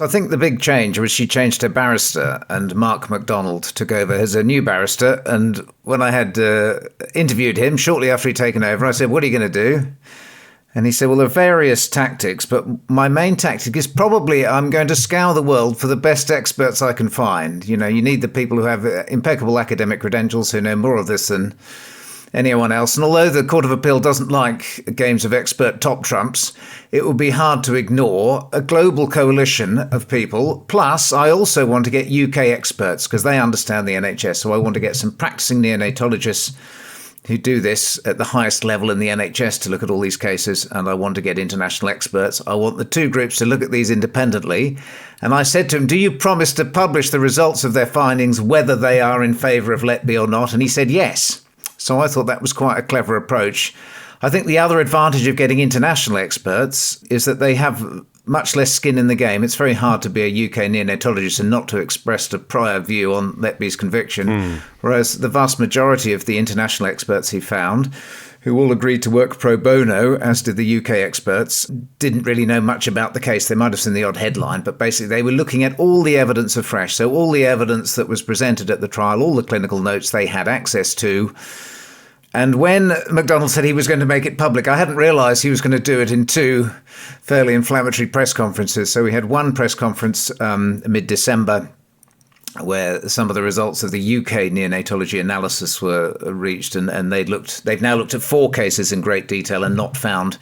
I think the big change was she changed her barrister, and Mark MacDonald took over as a new barrister. And when I had interviewed him shortly after he'd taken over, I said, "What are you going to do?" And he said, "Well, there are various tactics, but my main tactic is probably I'm going to scour the world for the best experts I can find. You need the people who have impeccable academic credentials, who know more of this than anyone else. And although the Court of Appeal doesn't like games of expert top trumps, it would be hard to ignore a global coalition of people. Plus, I also want to get UK experts because they understand the NHS. So I want to get some practicing neonatologists who do this at the highest level in the NHS to look at all these cases, and I want to get international experts. I want the two groups to look at these independently." And I said to him, "Do you promise to publish the results of their findings, whether they are in favour of Letby or not?" And he said yes. So I thought that was quite a clever approach. I think the other advantage of getting international experts is that they have much less skin in the game. It's very hard to be a UK neonatologist and not to express a prior view on Letby's conviction, whereas the vast majority of the international experts he found, who all agreed to work pro bono, as did the UK experts, didn't really know much about the case. They might have seen the odd headline, but basically they were looking at all the evidence afresh. So all the evidence that was presented at the trial, all the clinical notes they had access to. And when MacDonald said he was going to make it public, I hadn't realised he was going to do it in two fairly inflammatory press conferences. So we had one press conference mid-December where some of the results of the UK neonatology analysis were reached, and they've now looked at 4 cases in great detail and not found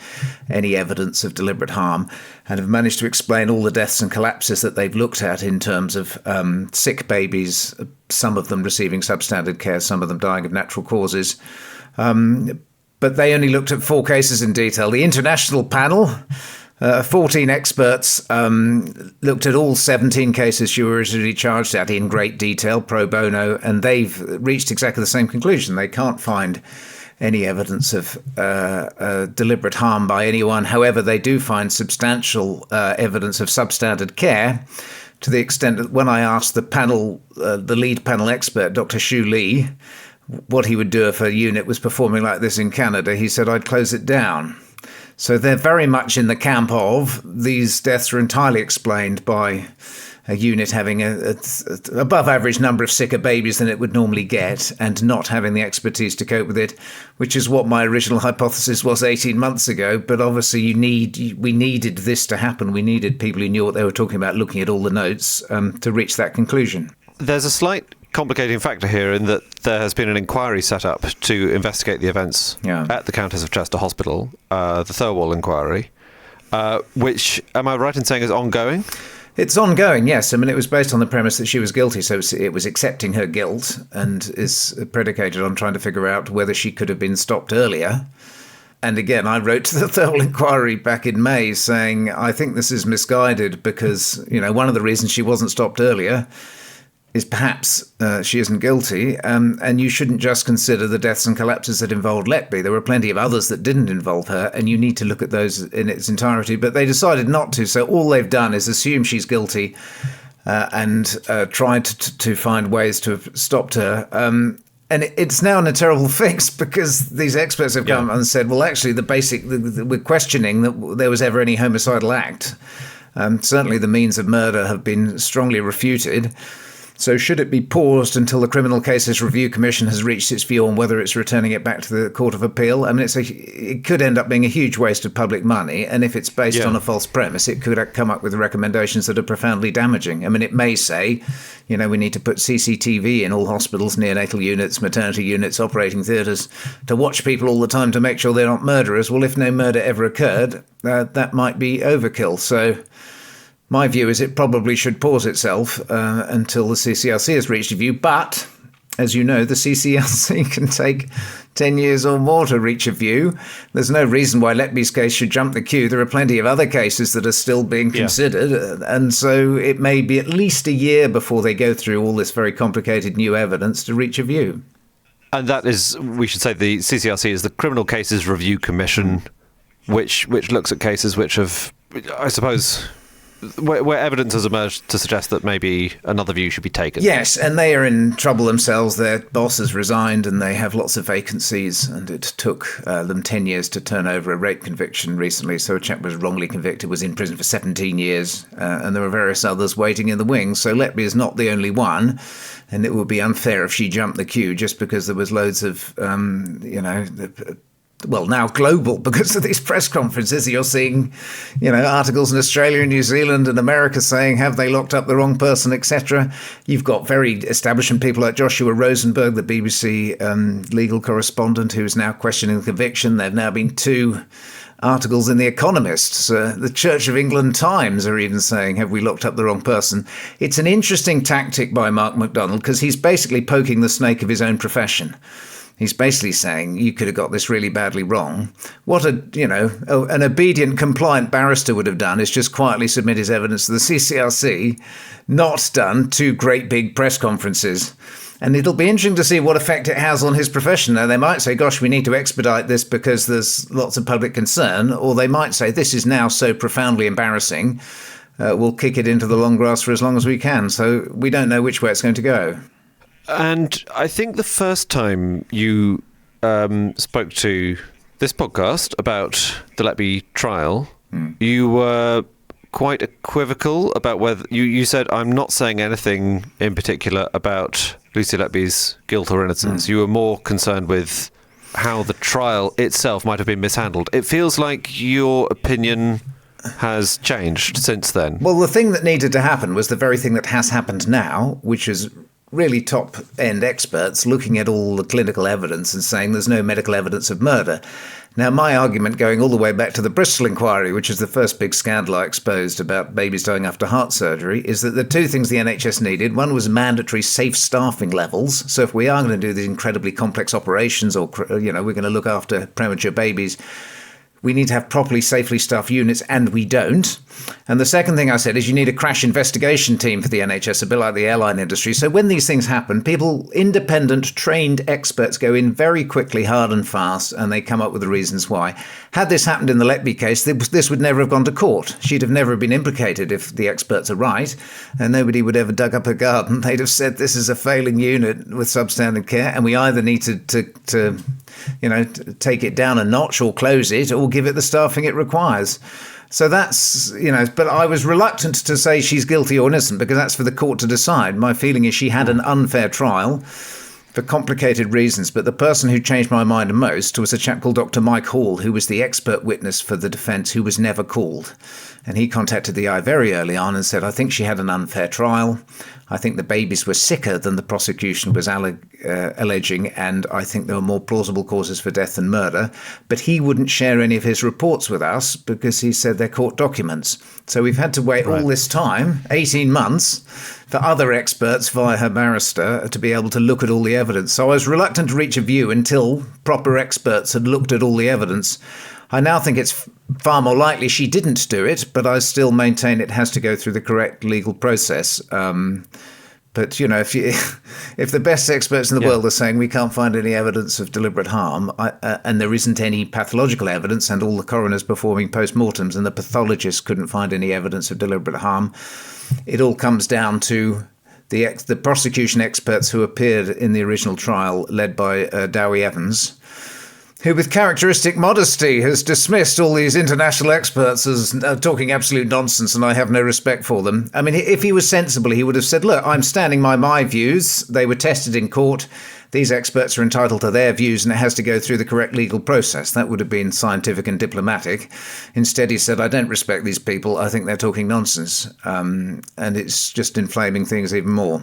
any evidence of deliberate harm, and have managed to explain all the deaths and collapses that they've looked at in terms of sick babies, some of them receiving substandard care, some of them dying of natural causes. But they only looked at 4 cases in detail. The international panel, 14 experts, looked at all 17 cases she was originally charged at in great detail, pro bono, and they've reached exactly the same conclusion. They can't find any evidence of deliberate harm by anyone. However, they do find substantial evidence of substandard care, to the extent that when I asked the panel, the lead panel expert, Dr. Shu Lee, what he would do if a unit was performing like this in Canada, he said, "I'd close it down." So they're very much in the camp of these deaths are entirely explained by a unit having a above average number of sicker babies than it would normally get, and not having the expertise to cope with it, which is what my original hypothesis was 18 months ago. But obviously we needed this to happen. We needed people who knew what they were talking about, looking at all the notes, to reach that conclusion. There's a slight complicating factor here in that there has been an inquiry set up to investigate the events at the Countess of Chester Hospital, the Thirlwall inquiry, which, am I right in saying, is ongoing? It's ongoing, yes. I mean, it was based on the premise that she was guilty, so it was accepting her guilt, and is predicated on trying to figure out whether she could have been stopped earlier. And again, I wrote to the Thirlwall inquiry back in May saying, I think this is misguided because, one of the reasons she wasn't stopped earlier is perhaps she isn't guilty, and you shouldn't just consider the deaths and collapses that involved Letby. There were plenty of others that didn't involve her, and you need to look at those in its entirety. But they decided not to, so all they've done is assume she's guilty and tried to find ways to have stopped her. And it's now in a terrible fix because these experts have come and said, well, actually, we're questioning that there was ever any homicidal act. Certainly the means of murder have been strongly refuted. So should it be paused until the Criminal Cases Review Commission has reached its view on whether it's returning it back to the Court of Appeal? I mean, it could end up being a huge waste of public money. And if it's based on a false premise, it could come up with recommendations that are profoundly damaging. I mean, it may say, we need to put CCTV in all hospitals, neonatal units, maternity units, operating theatres, to watch people all the time to make sure they're not murderers. Well, if no murder ever occurred, that might be overkill. So my view is it probably should pause itself until the CCRC has reached a view. But, as you know, the CCRC can take 10 years or more to reach a view. There's no reason why Letby's case should jump the queue. There are plenty of other cases that are still being considered. And so it may be at least a year before they go through all this very complicated new evidence to reach a view. And that is, we should say, the CCRC is the Criminal Cases Review Commission, which looks at cases which have, I suppose, where evidence has emerged to suggest that maybe another view should be taken. Yes, and they are in trouble themselves. Their boss has resigned and they have lots of vacancies, and it took them 10 years to turn over a rape conviction recently. So a chap was wrongly convicted, was in prison for 17 years, and there were various others waiting in the wings. So Letby is not the only one, and it would be unfair if she jumped the queue just because there was loads of, now global, because of these press conferences. You're seeing, articles in Australia and New Zealand and America saying, have they locked up the wrong person, etc. You've got very establishment people like Joshua Rosenberg, the BBC legal correspondent, who's now questioning the conviction. There have now been 2 articles in The Economist. The Church of England Times are even saying, have we locked up the wrong person? It's an interesting tactic by Mark MacDonald, because he's basically poking the snake of his own profession. He's basically saying, you could have got this really badly wrong. What an obedient, compliant barrister would have done is just quietly submit his evidence to the CCRC, not done 2 great big press conferences. And it'll be interesting to see what effect it has on his profession. Now, they might say, gosh, we need to expedite this because there's lots of public concern. Or they might say, this is now so profoundly embarrassing, we'll kick it into the long grass for as long as we can. So we don't know which way it's going to go. And I think the first time you spoke to this podcast about the Letby trial, you were quite equivocal about whether... You said, I'm not saying anything in particular about Lucy Letby's guilt or innocence. You were more concerned with how the trial itself might have been mishandled. It feels like your opinion has changed since then. Well, the thing that needed to happen was the very thing that has happened now, which is really top-end experts looking at all the clinical evidence and saying there's no medical evidence of murder. Now, my argument, going all the way back to the Bristol inquiry, which is the first big scandal I exposed about babies dying after heart surgery, is that the 2 things the NHS needed. One was mandatory safe staffing levels. So if we are going to do these incredibly complex operations, or we're going to look after premature babies, we need to have properly safely staffed units, and we don't. And the second thing I said is you need a crash investigation team for the NHS, a bit like the airline industry. So when these things happen, independent, trained experts go in very quickly, hard and fast, and they come up with the reasons why. Had this happened in the Letby case, this would never have gone to court. She'd have never been implicated if the experts are right, and nobody would ever dug up her garden. They'd have said this is a failing unit with substandard care, and we either need to take it down a notch or close it or give it the staffing it requires. So that's, but I was reluctant to say she's guilty or innocent because that's for the court to decide. My feeling is she had an unfair trial for complicated reasons, but the person who changed my mind most was a chap called Dr. Mike Hall, who was the expert witness for the defence, who was never called. And he contacted the Eye very early on and said, I think she had an unfair trial. I think the babies were sicker than the prosecution was alleging, and I think there were more plausible causes for death than murder. But he wouldn't share any of his reports with us because he said they're court documents. So we've had to wait all this time, 18 months, for other experts via her barrister to be able to look at all the evidence. So I was reluctant to reach a view until proper experts had looked at all the evidence. I now think it's far more likely she didn't do it, but I still maintain it has to go through the correct legal process. But, if the best experts in the world are saying we can't find any evidence of deliberate harm, and there isn't any pathological evidence, and all the coroners performing post-mortems and the pathologists couldn't find any evidence of deliberate harm, it all comes down to the prosecution experts who appeared in the original trial, led by Dowie Evans, who with characteristic modesty has dismissed all these international experts as talking absolute nonsense, and I have no respect for them. I mean, if he was sensible, he would have said, look, I'm standing by my views. They were tested in court. These experts are entitled to their views, and it has to go through the correct legal process. That would have been scientific and diplomatic. Instead, he said, I don't respect these people. I think they're talking nonsense. And it's just inflaming things even more.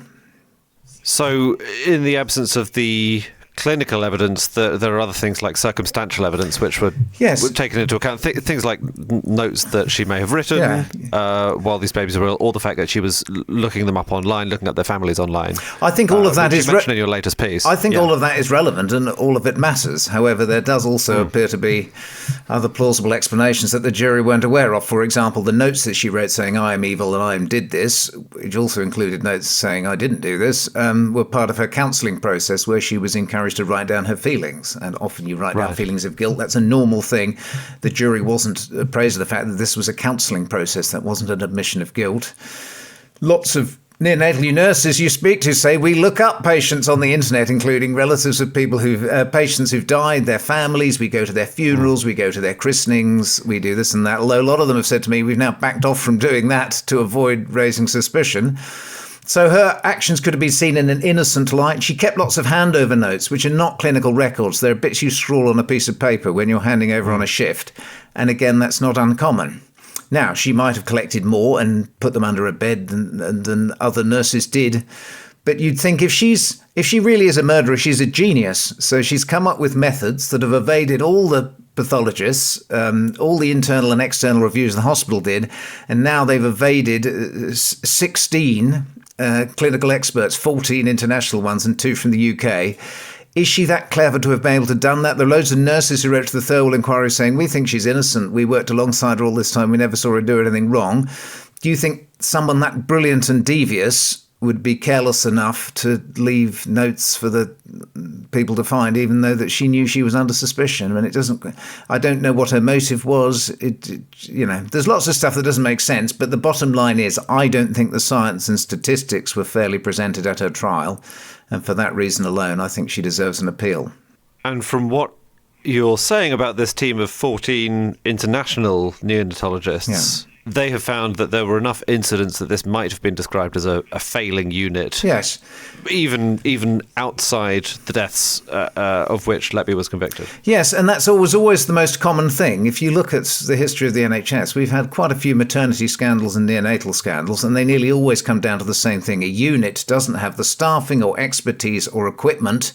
So in the absence of the clinical evidence, there are other things like circumstantial evidence which were taken into account. Things like notes that she may have written while these babies were ill, or the fact that she was looking them up online, looking at their families online. I think all of that is mentioned in your latest piece. I think all of that is relevant and all of it matters. However, there does also appear to be other plausible explanations that the jury weren't aware of. For example, the notes that she wrote saying I am evil and I did this, which also included notes saying I didn't do this, were part of her counselling process where she was encouraged encouraged to write down her feelings. And often you write down feelings of guilt. That's a normal thing. The jury wasn't appraised of the fact that this was a counselling process. That wasn't an admission of guilt. Lots of neonatal nurses you speak to say we look up patients on the internet, including relatives of people patients who've died, their families. We go to their funerals, we go to their christenings, we do this and that. Although a lot of them have said to me, we've now backed off from doing that to avoid raising suspicion. So her actions could have been seen in an innocent light. She kept lots of handover notes, which are not clinical records. They're bits you scrawl on a piece of paper when you're handing over on a shift. And again, that's not uncommon. Now, she might have collected more and put them under a bed than other nurses did. But you'd think if she really is a murderer, she's a genius. So she's come up with methods that have evaded all the pathologists, all the internal and external reviews the hospital did. And now they've evaded 16 clinical experts, 14 international ones and 2 from the UK. Is she that clever to have been able to have done that? There are loads of nurses who wrote to the Thirlwall inquiry saying, we think she's innocent. We worked alongside her all this time. We never saw her do anything wrong. Do you think someone that brilliant and devious would be careless enough to leave notes for the people to find, even though that she knew she was under suspicion? And I don't know what her motive was. There's lots of stuff that doesn't make sense. But the bottom line is, I don't think the science and statistics were fairly presented at her trial. And for that reason alone, I think she deserves an appeal. And from what you're saying about this team of 14 international neonatologists, they have found that there were enough incidents that this might have been described as a failing unit. Yes. Even outside the deaths of which Letby was convicted. Yes, and that's always the most common thing. If you look at the history of the NHS, we've had quite a few maternity scandals and neonatal scandals, and they nearly always come down to the same thing. A unit doesn't have the staffing or expertise or equipment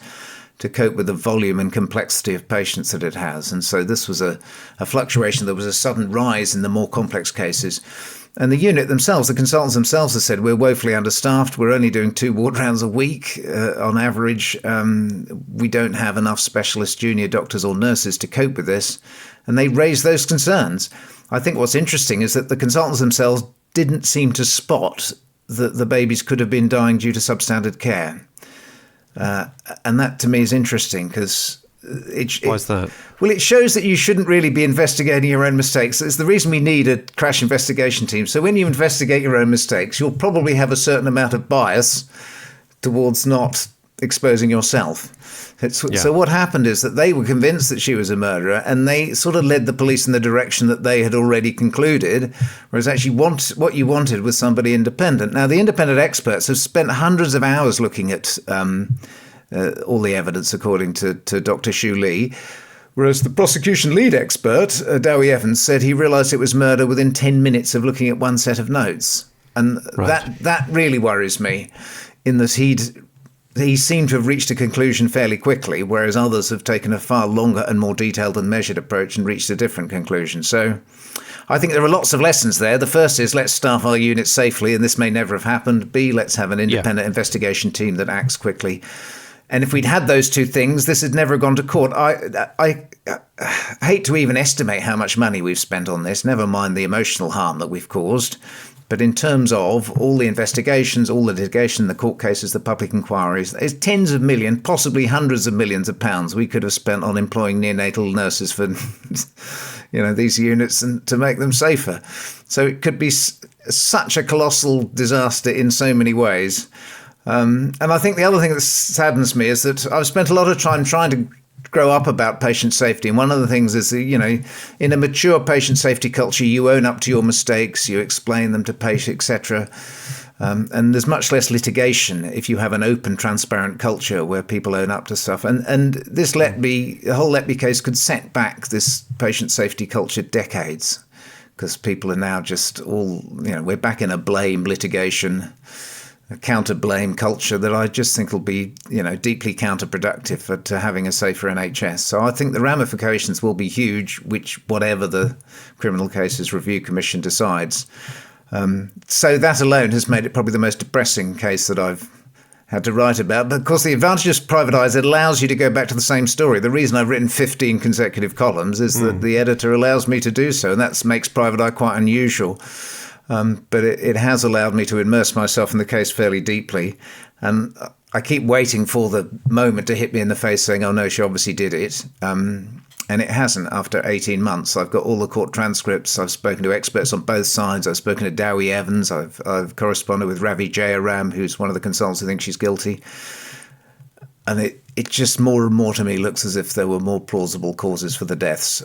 to cope with the volume and complexity of patients that it has. And so this was a fluctuation. There was a sudden rise in the more complex cases. And the unit themselves, the consultants themselves have said, we're woefully understaffed. We're only doing 2 ward rounds a week on average. We don't have enough specialist junior doctors or nurses to cope with this. And they raised those concerns. I think what's interesting is that the consultants themselves didn't seem to spot that the babies could have been dying due to substandard care. And that to me is interesting because why is that? Well, it shows that you shouldn't really be investigating your own mistakes. It's the reason we need a crash investigation team. So when you investigate your own mistakes, you'll probably have a certain amount of bias towards not exposing yourself. So what happened is that they were convinced that she was a murderer, and they sort of led the police in the direction that they had already concluded, whereas actually what you wanted was somebody independent. Now, the independent experts have spent hundreds of hours looking at all the evidence, according to Dr. Shu Lee, whereas the prosecution lead expert, Dowie Evans, said he realised it was murder within 10 minutes of looking at one set of notes. And that really worries me, in that he seemed to have reached a conclusion fairly quickly, whereas others have taken a far longer and more detailed and measured approach and reached a different conclusion. So I think there are lots of lessons there. The first is, let's staff our units safely, and this may never have happened. B, let's have an independent investigation team that acts quickly. And if we'd had those 2 things, this had never gone to court. I hate to even estimate how much money we've spent on this, never mind the emotional harm that we've caused. But in terms of all the investigations, all the litigation, the court cases, the public inquiries, there's tens of millions, possibly hundreds of millions of pounds we could have spent on employing neonatal nurses for these units and to make them safer. So it could be such a colossal disaster in so many ways. And I think the other thing that saddens me is that I've spent a lot of time trying to grow up about patient safety. And one of the things is, in a mature patient safety culture, you own up to your mistakes, you explain them to patients, etc. And there's much less litigation if you have an open, transparent culture where people own up to stuff. And this the whole Letby case could set back this patient safety culture decades, because people are now just all, we're back in a blame litigation, a counter-blame culture that I just think will be, deeply counterproductive to having a safer NHS. So I think the ramifications will be huge, whatever the Criminal Cases Review Commission decides. So that alone has made it probably the most depressing case that I've had to write about. But of course, the advantage of private eye is it allows you to go back to the same story. The reason I've written 15 consecutive columns is that the editor allows me to do so, and that makes private eye quite unusual. But it has allowed me to immerse myself in the case fairly deeply. And I keep waiting for the moment to hit me in the face saying, oh no, she obviously did it. And it hasn't after 18 months. I've got all the court transcripts. I've spoken to experts on both sides. I've spoken to Dowie Evans. I've corresponded with Ravi Jayaram, who's one of the consultants who thinks she's guilty. And it just more and more to me looks as if there were more plausible causes for the deaths.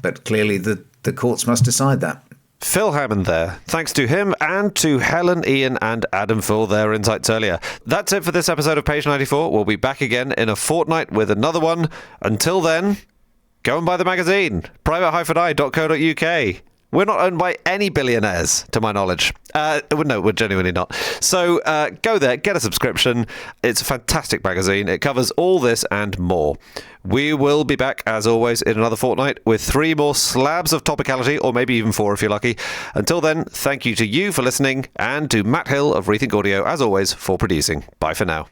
But clearly the courts must decide that. Phil Hammond there. Thanks to him and to Helen, Ian and Adam for all their insights earlier. That's it for this episode of Page 94. We'll be back again in a fortnight with another one. Until then, go and buy the magazine, private-eye.co.uk. We're not owned by any billionaires, to my knowledge. No, we're genuinely not. So go there, get a subscription. It's a fantastic magazine. It covers all this and more. We will be back, as always, in another fortnight with 3 more slabs of topicality, or maybe even 4 if you're lucky. Until then, thank you to you for listening, and to Matt Hill of Rethink Audio, as always, for producing. Bye for now.